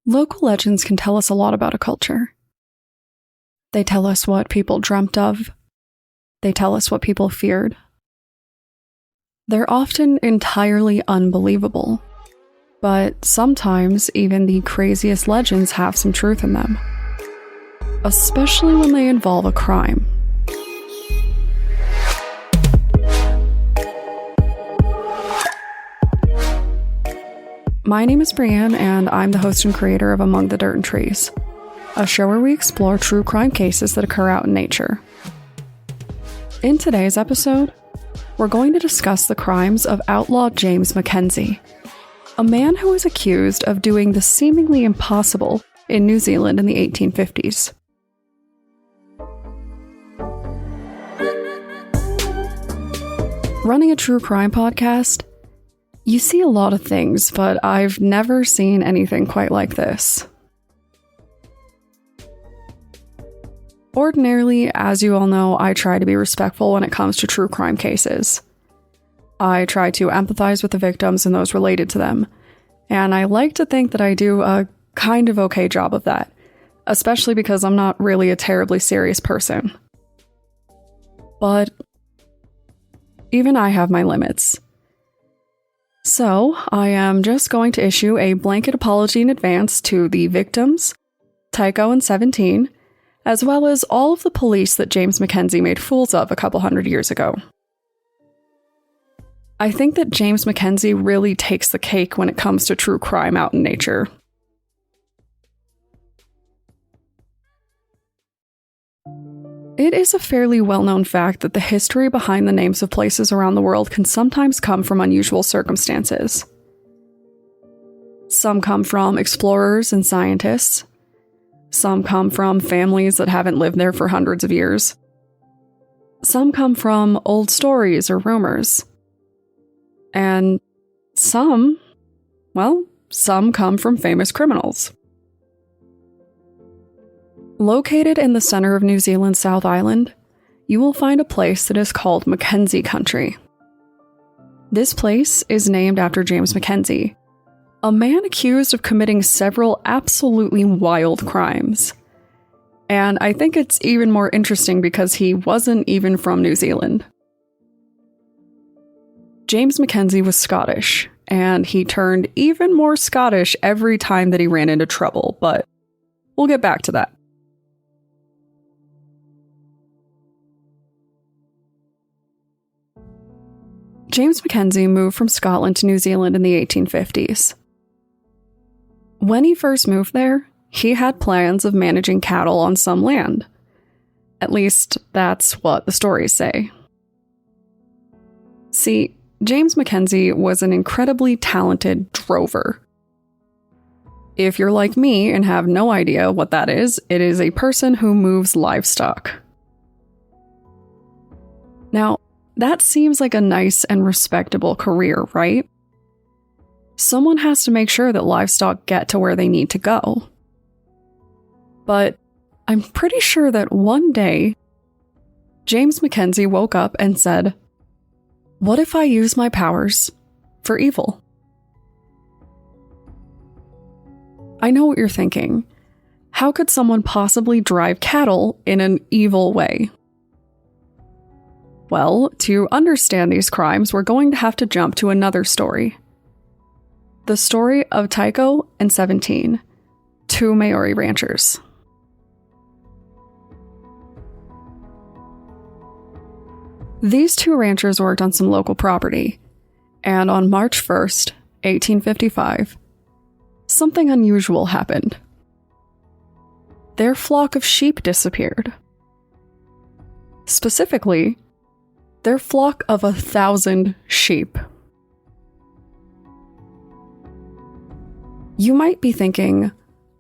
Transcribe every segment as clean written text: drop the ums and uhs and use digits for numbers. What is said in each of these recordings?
Local legends can tell us a lot about a culture. They tell us what people dreamt of. They tell us what people feared. They're often entirely unbelievable, but sometimes even the craziest legends have some truth in them, especially when they involve a crime. My name is Brienne, and I'm the host and creator of Among the Dirt and Trees, a show where we explore true crime cases that occur out in nature. In today's episode, we're going to discuss the crimes of outlaw James McKenzie, a man who was accused of doing the seemingly impossible in New Zealand in the 1850s. Running a true crime podcast, you see a lot of things, but I've never seen anything quite like this. Ordinarily, as you all know, I try to be respectful when it comes to true crime cases. I try to empathize with the victims and those related to them, and I like to think that I do a kind of okay job of that, especially because I'm not really a terribly serious person. But even I have my limits. So, I am just going to issue a blanket apology in advance to the victims, Tycho and 17, as well as all of the police that James McKenzie made fools of a couple hundred years ago. I think that James McKenzie really takes the cake when it comes to true crime out in nature. It is a fairly well-known fact that the history behind the names of places around the world can sometimes come from unusual circumstances. Some come from explorers and scientists. Some come from families that haven't lived there for hundreds of years. Some come from old stories or rumors. And some come from famous criminals. Located in the center of New Zealand's South Island, you will find a place that is called MacKenzie country. This place is named after James McKenzie, a man accused of committing several absolutely wild crimes. And I think it's even more interesting because he wasn't even from New Zealand. James McKenzie was Scottish, and he turned even more Scottish every time that he ran into trouble, but we'll get back to that. James McKenzie moved from Scotland to New Zealand in the 1850s. When he first moved there, he had plans of managing cattle on some land. At least, that's what the stories say. See, James McKenzie was an incredibly talented drover. If you're like me and have no idea what that is, it is a person who moves livestock. Now, that seems like a nice and respectable career, right? Someone has to make sure that livestock get to where they need to go. But I'm pretty sure that one day, James McKenzie woke up and said, "What if I use my powers for evil?" I know what you're thinking. How could someone possibly drive cattle in an evil way? Well, to understand these crimes, we're going to have to jump to another story. The story of Tycho and 17, two Maori ranchers. These two ranchers worked on some local property, and on March 1st, 1855, something unusual happened. Their flock of sheep disappeared. Specifically, their flock of 1,000 sheep. You might be thinking,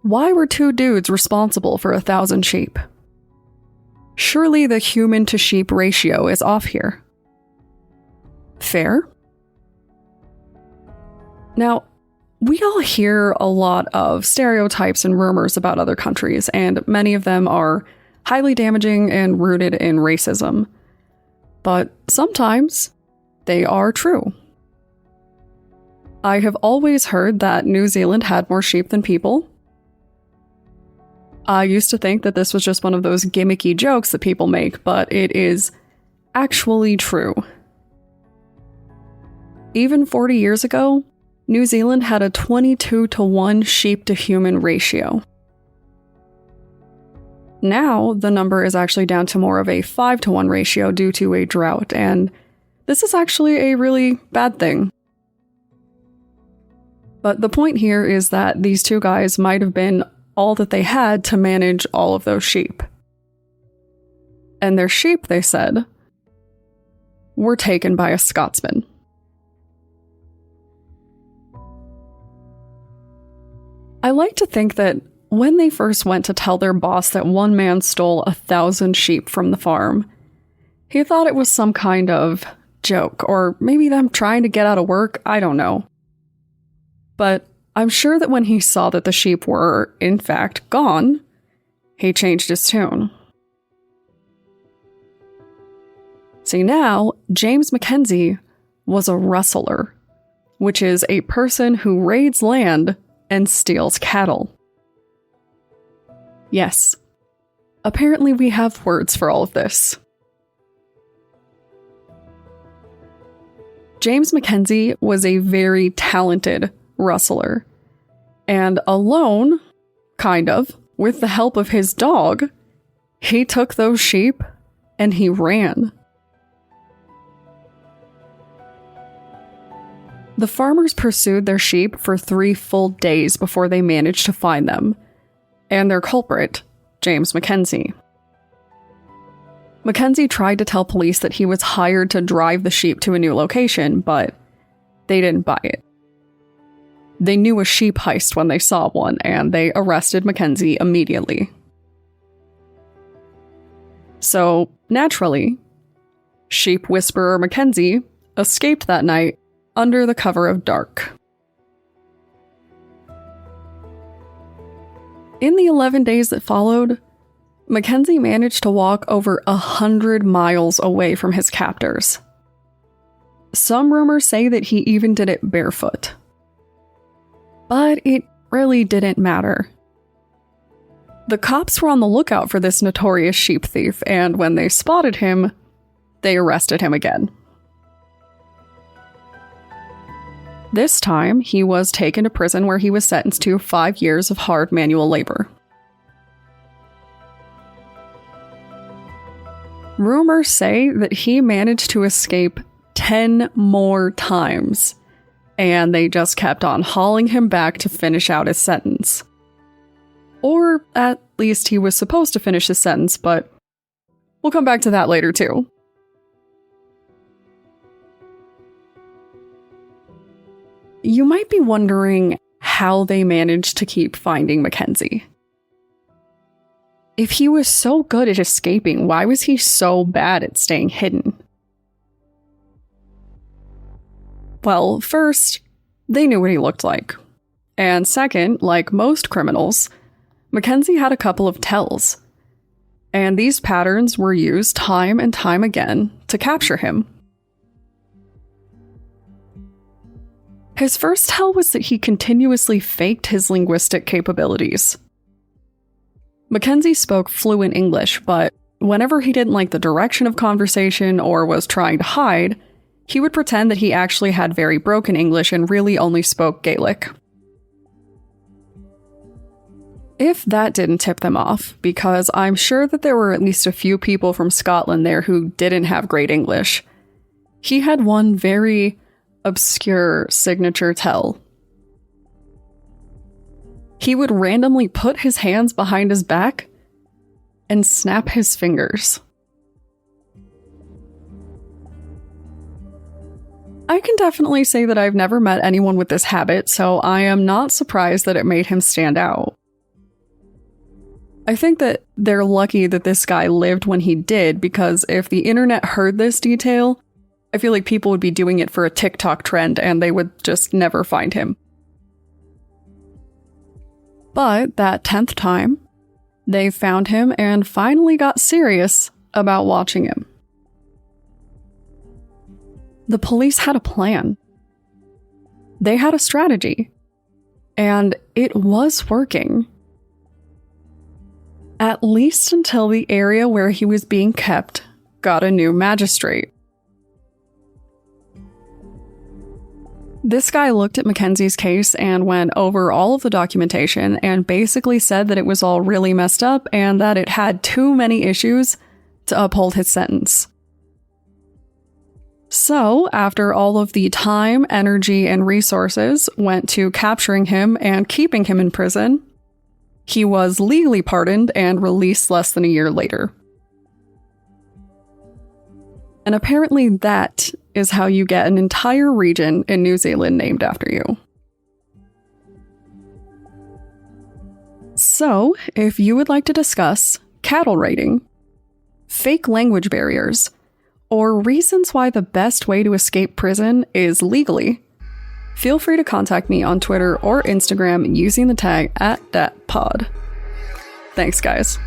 why were two dudes responsible for 1,000 sheep? Surely the human to sheep ratio is off here. Fair? Now, we all hear a lot of stereotypes and rumors about other countries, and many of them are highly damaging and rooted in racism. But sometimes they are true. I have always heard that New Zealand had more sheep than people, I used to think that this was just one of those gimmicky jokes that people make, but it is actually true. Even 40 years ago, New Zealand had a 22-to-1 sheep-to-human ratio. Now, the number is actually down to more of a 5-to-1 ratio due to a drought, and this is actually a really bad thing. But the point here is that these two guys might have been all that they had to manage all of those sheep. And their sheep, they said, were taken by a Scotsman. I like to think that when they first went to tell their boss that one man stole 1,000 sheep from the farm, he thought it was some kind of joke, or maybe them trying to get out of work, I don't know. But I'm sure that when he saw that the sheep were, in fact, gone, he changed his tune. See, now, James McKenzie was a rustler, which is a person who raids land and steals cattle. Yes, apparently we have words for all of this. James McKenzie was a very talented rustler, and alone, kind of, with the help of his dog, he took those sheep and he ran. The farmers pursued their sheep for 3 full days before they managed to find them, and their culprit, James McKenzie. McKenzie tried to tell police that he was hired to drive the sheep to a new location, but they didn't buy it. They knew a sheep heist when they saw one, and they arrested McKenzie immediately. So, naturally, sheep whisperer McKenzie escaped that night under the cover of dark. In the 11 days that followed, McKenzie managed to walk over 100 miles away from his captors. Some rumors say that he even did it barefoot. But it really didn't matter. The cops were on the lookout for this notorious sheep thief, and when they spotted him, they arrested him again. This time, he was taken to prison where he was sentenced to 5 years of hard manual labor. Rumors say that he managed to escape 10 more times, and they just kept on hauling him back to finish out his sentence. Or at least he was supposed to finish his sentence, but we'll come back to that later too. You might be wondering how they managed to keep finding McKenzie. If he was so good at escaping, why was he so bad at staying hidden? Well, first, they knew what he looked like. And second, like most criminals, McKenzie had a couple of tells. And these patterns were used time and time again to capture him. His first tell was that he continuously faked his linguistic capabilities. McKenzie spoke fluent English, but whenever he didn't like the direction of conversation or was trying to hide, he would pretend that he actually had very broken English and really only spoke Gaelic. If that didn't tip them off, because I'm sure that there were at least a few people from Scotland there who didn't have great English, he had one very obscure signature tell. He would randomly put his hands behind his back and snap his fingers. I can definitely say that I've never met anyone with this habit, so I am not surprised that it made him stand out. I think that they're lucky that this guy lived when he did, because if the internet heard this detail, I feel like people would be doing it for a TikTok trend and they would just never find him. But that 10th time, they found him and finally got serious about watching him. The police had a plan. They had a strategy. And it was working. At least until the area where he was being kept got a new magistrate. This guy looked at McKenzie's case and went over all of the documentation and basically said that it was all really messed up and that it had too many issues to uphold his sentence. So, after all of the time, energy, and resources went to capturing him and keeping him in prison, he was legally pardoned and released less than a year later. And apparently that is how you get an entire region in New Zealand named after you. So, if you would like to discuss cattle raiding, fake language barriers, or reasons why the best way to escape prison is legally, feel free to contact me on Twitter or Instagram using the tag @thatpod. Thanks, guys.